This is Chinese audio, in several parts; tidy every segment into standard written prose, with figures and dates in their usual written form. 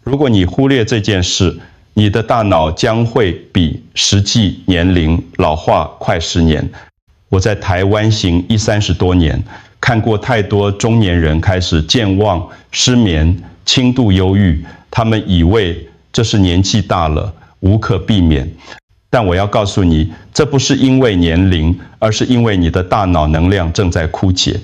如果你忽略这件事，你的大脑将会比实际年龄老化快10年。我在台湾行30多年，看过太多中年人开始健忘、失眠、轻度忧郁，他们以为这是年纪大了，无可避免。但我要告诉你，这不是因为年龄，而是因为你的大脑能量正在枯竭。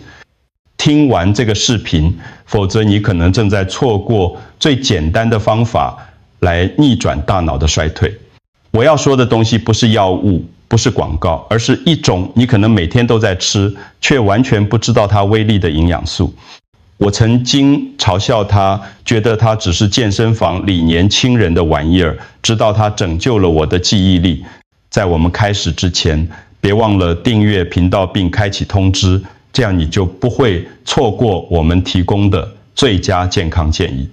听完这个视频，否则你可能正在错过最简单的方法来逆转大脑的衰退。我要说的东西不是药物，不是广告，而是一种你可能每天都在吃，却完全不知道它威力的营养素。我曾经嘲笑它，觉得它只是健身房里年轻人的玩意儿，直到它拯救了我的记忆力。在我们开始之前，别忘了订阅频道并开启通知，这样你就不会错过我们提供的最佳健康建议。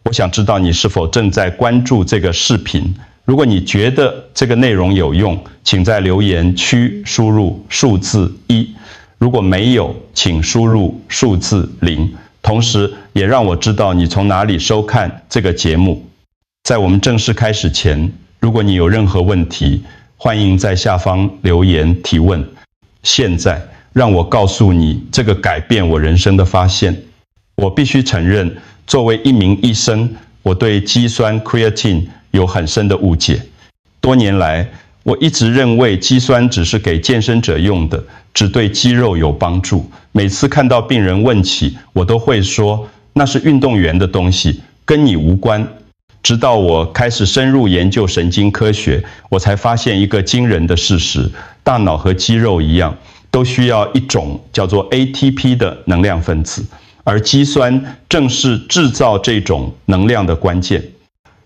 我想知道你是否正在关注这个视频。如果你觉得这个内容有用，请在留言区输入数字1；如果没有，请输入数字0。同时，也让我知道你从哪里收看这个节目。在我们正式开始前，如果你有任何问题，欢迎在下方留言提问。现在，让我告诉你这个改变我人生的发现。我必须承认，作为一名医生，我对肌酸 creatine 有很深的误解。多年来，我一直认为肌酸只是给健身者用的，只对肌肉有帮助。每次看到病人问起，我都会说，那是运动员的东西，跟你无关。直到我开始深入研究神经科学，我才发现一个惊人的事实：大脑和肌肉一样，都需要一种叫做 ATP 的能量分子，而肌酸正是制造这种能量的关键。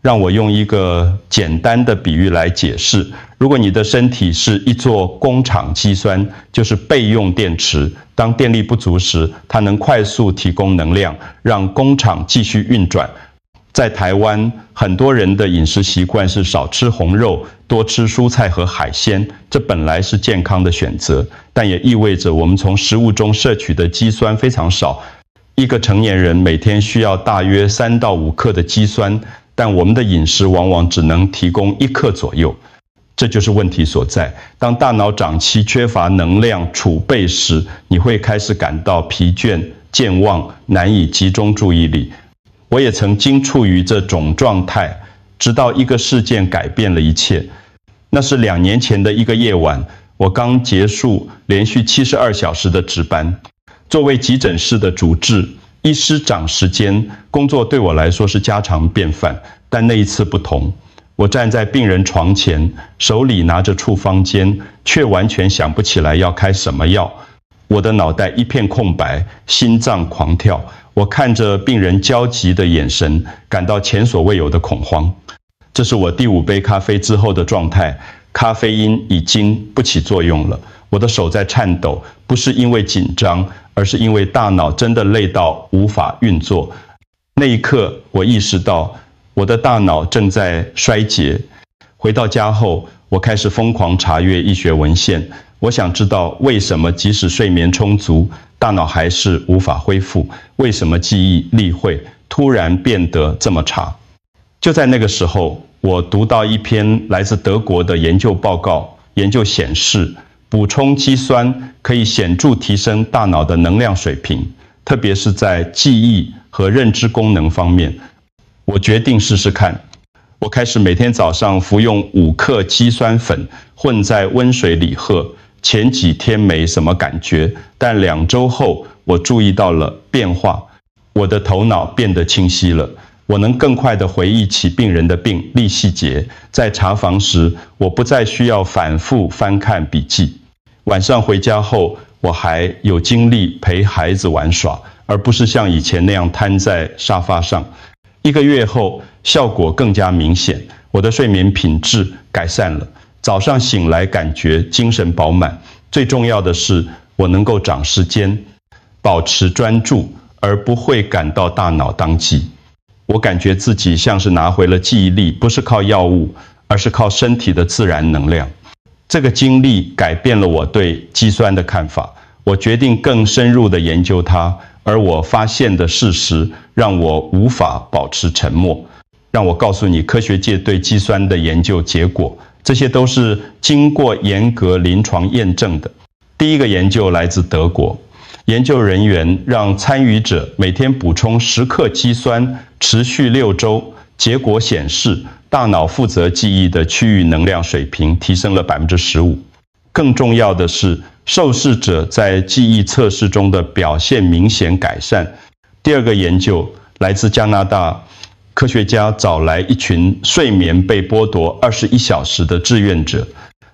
让我用一个简单的比喻来解释：如果你的身体是一座工厂，肌酸就是备用电池，当电力不足时，它能快速提供能量，让工厂继续运转。在台湾，很多人的饮食习惯是少吃红肉，多吃蔬菜和海鲜，这本来是健康的选择，但也意味着我们从食物中摄取的肌酸非常少。一个成年人每天需要大约3到5克的肌酸，但我们的饮食往往只能提供1克左右，这就是问题所在。当大脑长期缺乏能量储备时，你会开始感到疲倦、健忘，难以集中注意力。我也曾经处于这种状态，直到一个事件改变了一切。那是2年前的一个夜晚，我刚结束连续72小时的值班。作为急诊室的主治，医师长时间，工作对我来说是家常便饭，但那一次不同。我站在病人床前，手里拿着处方笺，却完全想不起来要开什么药。我的脑袋一片空白，心脏狂跳。我看着病人焦急的眼神，感到前所未有的恐慌。这是我第5杯咖啡之后的状态，咖啡因已经不起作用了。我的手在颤抖，不是因为紧张，而是因为大脑真的累到无法运作。那一刻，我意识到我的大脑正在衰竭。回到家后，我开始疯狂查阅医学文献。我想知道为什么即使睡眠充足，大脑还是无法恢复？为什么记忆力会突然变得这么差？就在那个时候，我读到一篇来自德国的研究报告，研究显示，补充肌酸可以显著提升大脑的能量水平，特别是在记忆和认知功能方面。我决定试试看。我开始每天早上服用5克肌酸粉，混在温水里喝。前几天没什么感觉，但2周后，我注意到了变化。我的头脑变得清晰了，我能更快地回忆起病人的病历细节。在查房时，我不再需要反复翻看笔记。晚上回家后，我还有精力陪孩子玩耍，而不是像以前那样瘫在沙发上。1个月后，效果更加明显，我的睡眠品质改善了。早上醒来感觉精神饱满，最重要的是我能够长时间，保持专注，而不会感到大脑当机。我感觉自己像是拿回了记忆力，不是靠药物，而是靠身体的自然能量。这个经历改变了我对肌酸的看法，我决定更深入地研究它，而我发现的事实让我无法保持沉默。让我告诉你科学界对肌酸的研究结果，这些都是经过严格临床验证的。第一个研究来自德国，研究人员让参与者每天补充10克肌酸，持续6周，结果显示大脑负责记忆的区域能量水平提升了15%。更重要的是，受试者在记忆测试中的表现明显改善。第二个研究来自加拿大，科学家找来一群睡眠被剥夺21小时的志愿者，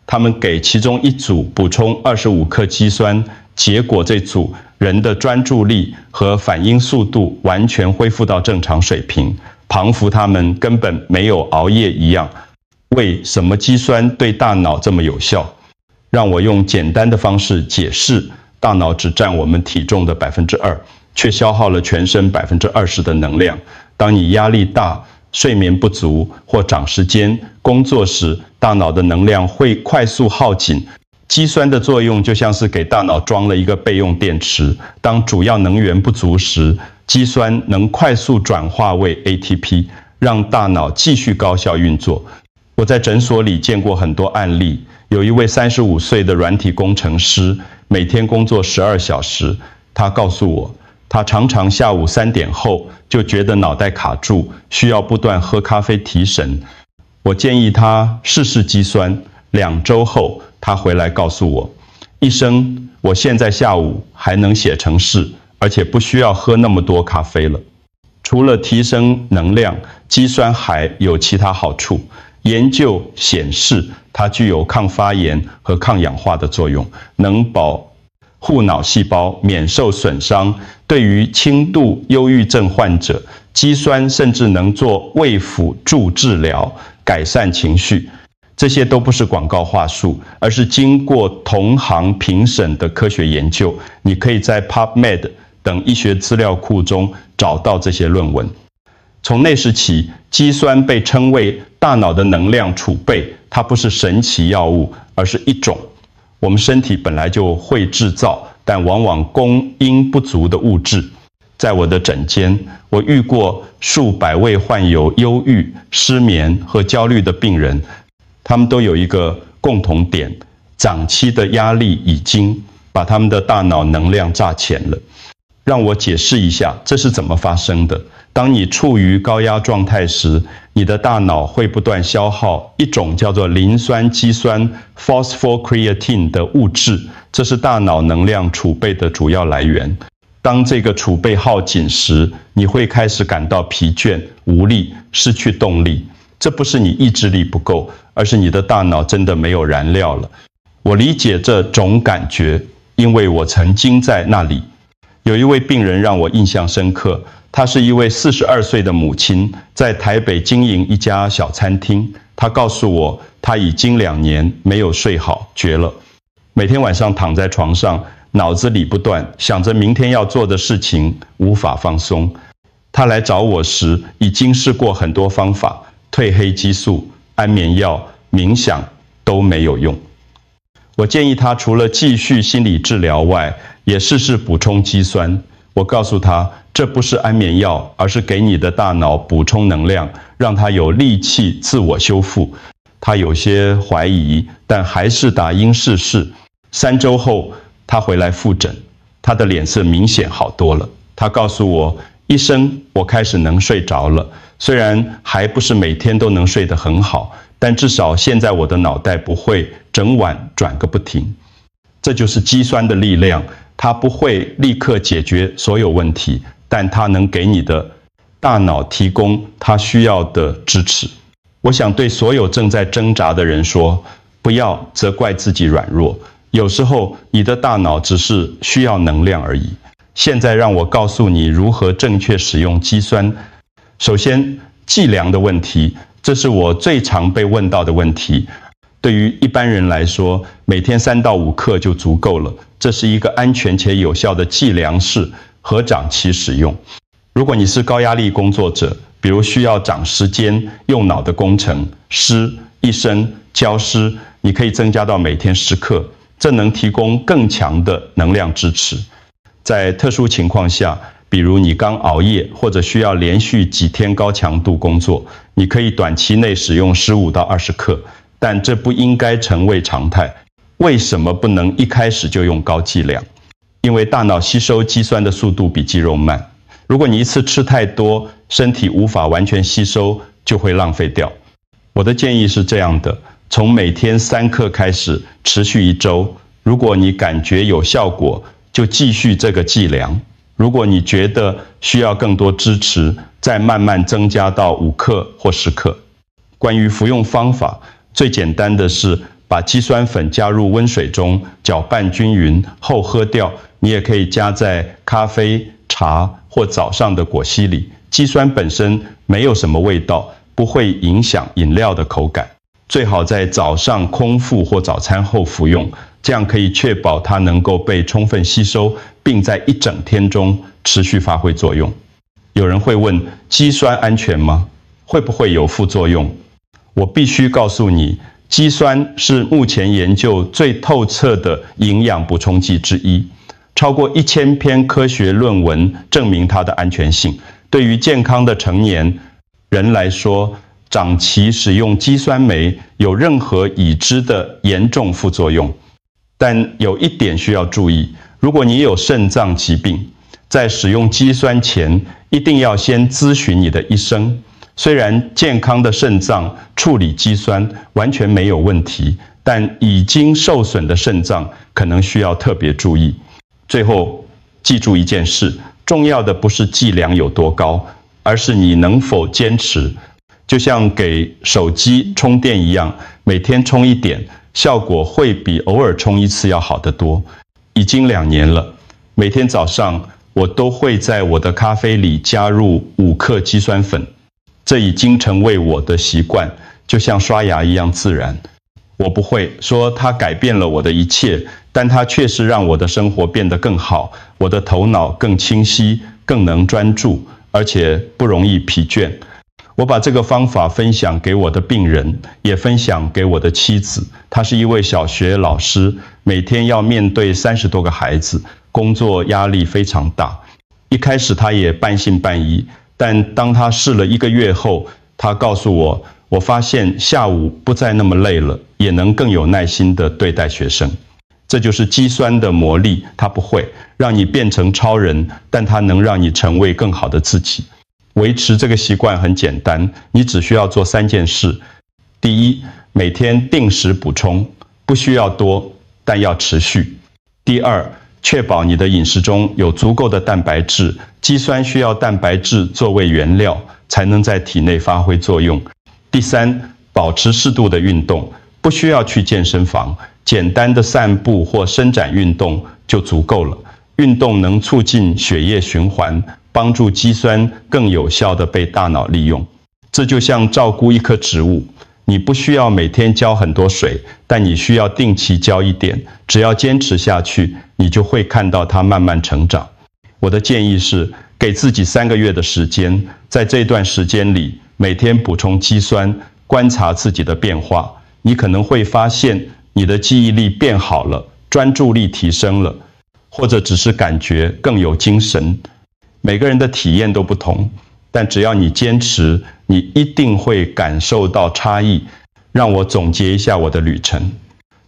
他们给其中一组补充25克肌酸，结果这组人的专注力和反应速度完全恢复到正常水平，仿佛他们根本没有熬夜一样。为什么肌酸对大脑这么有效？让我用简单的方式解释，大脑只占我们体重的2%，却消耗了全身20%的能量。当你压力大、睡眠不足或长时间工作时，大脑的能量会快速耗尽。肌酸的作用就像是给大脑装了一个备用电池，当主要能源不足时，肌酸能快速转化为 ATP， 让大脑继续高效运作。我在诊所里见过很多案例，有一位35岁的软体工程师，每天工作12小时。他告诉我，他常常下午3点后就觉得脑袋卡住，需要不断喝咖啡提神。我建议他试试肌酸，2周后他回来告诉我，医生，我现在下午还能写程式，而且不需要喝那么多咖啡了。除了提升能量，肌酸还有其他好处。研究显示，它具有抗发炎和抗氧化的作用，能保护脑细胞免受损伤。对于轻度忧郁症患者，肌酸甚至能做胃辅助治疗，改善情绪。这些都不是广告话术，而是经过同行评审的科学研究。你可以在 PubMed 等医学资料库中找到这些论文。从那时起，肌酸被称为大脑的能量储备，它不是神奇药物，而是一种我们身体本来就会制造，但往往供应不足的物质。在我的诊间，我遇过数百位患有忧郁、失眠和焦虑的病人，他们都有一个共同点，长期的压力已经把他们的大脑能量榨浅了。让我解释一下这是怎么发生的。当你处于高压状态时，你的大脑会不断消耗一种叫做磷酸肌酸 phosphocreatine 的物质，这是大脑能量储备的主要来源。当这个储备耗尽时，你会开始感到疲倦、无力、失去动力。这不是你意志力不够，而是你的大脑真的没有燃料了。我理解这种感觉，因为我曾经在那里。有一位病人让我印象深刻，她是一位42岁的母亲，在台北经营一家小餐厅。她告诉我，她已经2年没有睡好，绝了。每天晚上躺在床上，脑子里不断想着明天要做的事情，无法放松。她来找我时，已经试过很多方法，褪黑激素、安眠药、冥想都没有用。我建议她除了继续心理治疗外，也试试补充肌酸。我告诉她，这不是安眠药，而是给你的大脑补充能量，让它有力气自我修复。她有些怀疑，但还是打应试试。3周后，她回来复诊，她的脸色明显好多了。她告诉我，医生，我开始能睡着了，虽然还不是每天都能睡得很好，但至少现在我的脑袋不会整晚转个不停。这就是肌酸的力量，它不会立刻解决所有问题，但它能给你的大脑提供它需要的支持。我想对所有正在挣扎的人说，不要责怪自己软弱，有时候你的大脑只是需要能量而已。现在让我告诉你如何正确使用肌酸。首先，计量的问题，这是我最常被问到的问题。对于一般人来说，每天3到5克就足够了。这是一个安全且有效的计量式，合掌期使用。如果你是高压力工作者，比如需要长时间用脑的工程、师、医生、教师，你可以增加到每天10克，这能提供更强的能量支持。在特殊情况下，比如你刚熬夜，或者需要连续几天高强度工作，你可以短期内使用15到20克，但这不应该成为常态。为什么不能一开始就用高剂量？因为大脑吸收肌酸的速度比肌肉慢。如果你一次吃太多，身体无法完全吸收，就会浪费掉。我的建议是这样的，从每天3克开始，持续1周。如果你感觉有效果，就继续这个剂量。如果你觉得需要更多支持，再慢慢增加到5克或10克。关于服用方法，最简单的是把肌酸粉加入温水中，搅拌均匀后喝掉。你也可以加在咖啡、茶或早上的果昔里。肌酸本身没有什么味道，不会影响饮料的口感。最好在早上空腹或早餐后服用，这样可以确保它能够被充分吸收，并在一整天中持续发挥作用。有人会问，肌酸安全吗？会不会有副作用？我必须告诉你，肌酸是目前研究最透彻的营养补充剂之一，超过1000篇科学论文证明它的安全性。对于健康的成年人来说，长期使用肌酸酶有任何已知的严重副作用。但有一点需要注意，如果你有肾脏疾病，在使用肌酸前，一定要先咨询你的医生。虽然健康的肾脏处理肌酸完全没有问题，但已经受损的肾脏可能需要特别注意。最后，记住一件事，重要的不是剂量有多高，而是你能否坚持。就像给手机充电一样，每天充一点，效果会比偶尔充1次要好得多。已经2年了，每天早上我都会在我的咖啡里加入5克肌酸粉，这已经成为我的习惯，就像刷牙一样自然。我不会说它改变了我的一切，但它确实让我的生活变得更好，我的头脑更清晰，更能专注，而且不容易疲倦。我把这个方法分享给我的病人，也分享给我的妻子。她是一位小学老师，每天要面对30多个孩子，工作压力非常大。一开始她也半信半疑，但当她试了1个月后，她告诉我，我发现下午不再那么累了，也能更有耐心地对待学生。这就是肌酸的魔力，它不会让你变成超人，但它能让你成为更好的自己。维持这个习惯很简单，你只需要做3件事。第一，每天定时补充，不需要多，但要持续。第二，确保你的饮食中有足够的蛋白质，肌酸需要蛋白质作为原料，才能在体内发挥作用。第三，保持适度的运动，不需要去健身房，简单的散步或伸展运动就足够了。运动能促进血液循环，帮助肌酸更有效地被大脑利用。这就像照顾一棵植物，你不需要每天浇很多水，但你需要定期浇一点，只要坚持下去，你就会看到它慢慢成长。我的建议是，给自己3个月的时间，在这段时间里，每天补充肌酸，观察自己的变化。你可能会发现你的记忆力变好了，专注力提升了，或者只是感觉更有精神。每个人的体验都不同，但只要你坚持，你一定会感受到差异。让我总结一下我的旅程，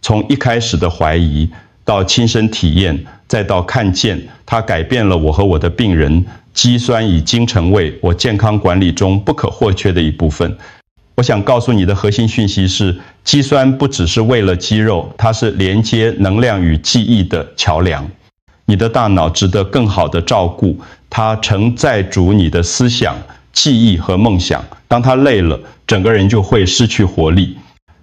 从一开始的怀疑，到亲身体验，再到看见它改变了我和我的病人。肌酸已经成为我健康管理中不可或缺的一部分。我想告诉你的核心讯息是，肌酸不只是为了肌肉，它是连接能量与记忆的桥梁。你的大脑值得更好的照顾，它承载住你的思想、记忆和梦想。当它累了，整个人就会失去活力。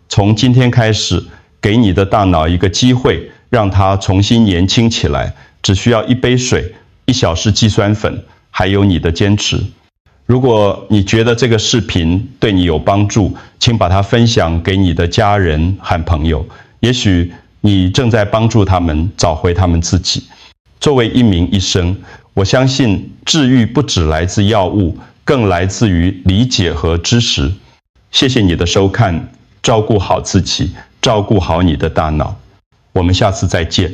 从今天开始，给你的大脑一个机会，让它重新年轻起来。只需要1杯水、1小时肌酸粉，还有你的坚持。如果你觉得这个视频对你有帮助，请把它分享给你的家人和朋友。也许你正在帮助他们找回他们自己。作为一名医生，我相信治愈不只来自药物，更来自于理解和知识。谢谢你的收看，照顾好自己，照顾好你的大脑。我们下次再见。